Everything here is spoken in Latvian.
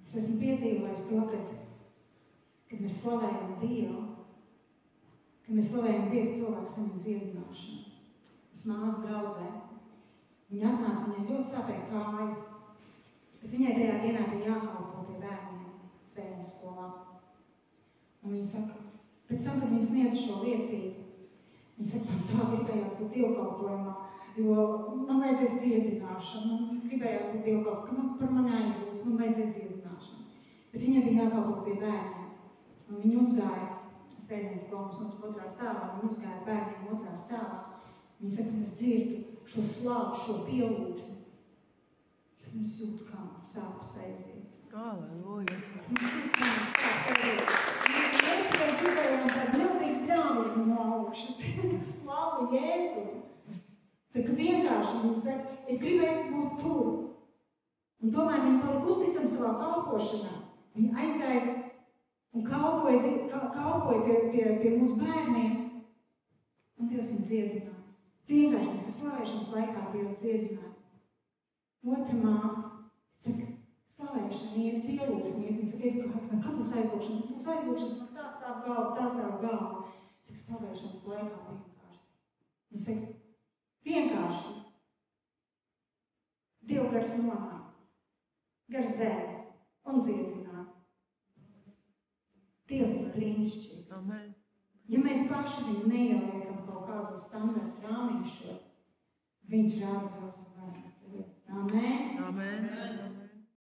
Es esmu piedzīvojis to, kad mēs slavējam Dievu, kad mēs slavējam Dievu cilvēku saņem dziedināšanu. Es māsu draudzē. Viņa atnāca, viņai ļoti sāpēja kāju, bet viņai tajā dienā bija jākalpo pie bērniem svētdienas skolā. Un viņa saka, pēc tam, kad viņa sniedz šo liecību, viņa saka, man tā gribējās būt dievkalpojumā, jo man vajadzēs dziedināšanu, man gribējās būt dievkalpojumā, par mani aizlūdz, man vajadzēs dziedināšanu. Bet viņai bija jākalpo pie bērniem. Un viņa uzgāja svētdienas skolas otrā stāvā, viņa uzgāja bērniem otrā stāvā. Viņa saka, es dzirdu šo slavu, šo pielūgsmi. Es jūtu, kā man sāpes aiziet. Aleluja! Es jūtu, kā man sāpes aiziet. Mēs gribējām tādu milzīgu drāmu no augšas. Slavu Jēzu. Saka, vienkārši, viņa saka, es gribēju būt tur. Un tomēr viņa palika uzticama savā kalpošanā. Viņa aizgāja un kalpoja pie mūsu bērniem. Un Dievs viņu dziedināja. Vienkārši mēs, ka slavēšanas laikā Dievs dziedināja. Otra māsa, saka, slavēšana iet, pielūgsmi iet. Viņa saka, es kā, kad būs aizlūkšanas? Būs aizlūkšanas, man tā sāp galva, tā sāp galva. Saka, slavēšanas laikā vienkārši. Viņa saka, vienkārši. Dieva gars nomāja. Gars zēja un dziedināja. Dievs ir brīnišķīgs. Amen. Ja mēs paši viņu neieliekam kaut kādos standarta rāmīšos, viņš rāda Dievs un vairāk. Amen. Amen.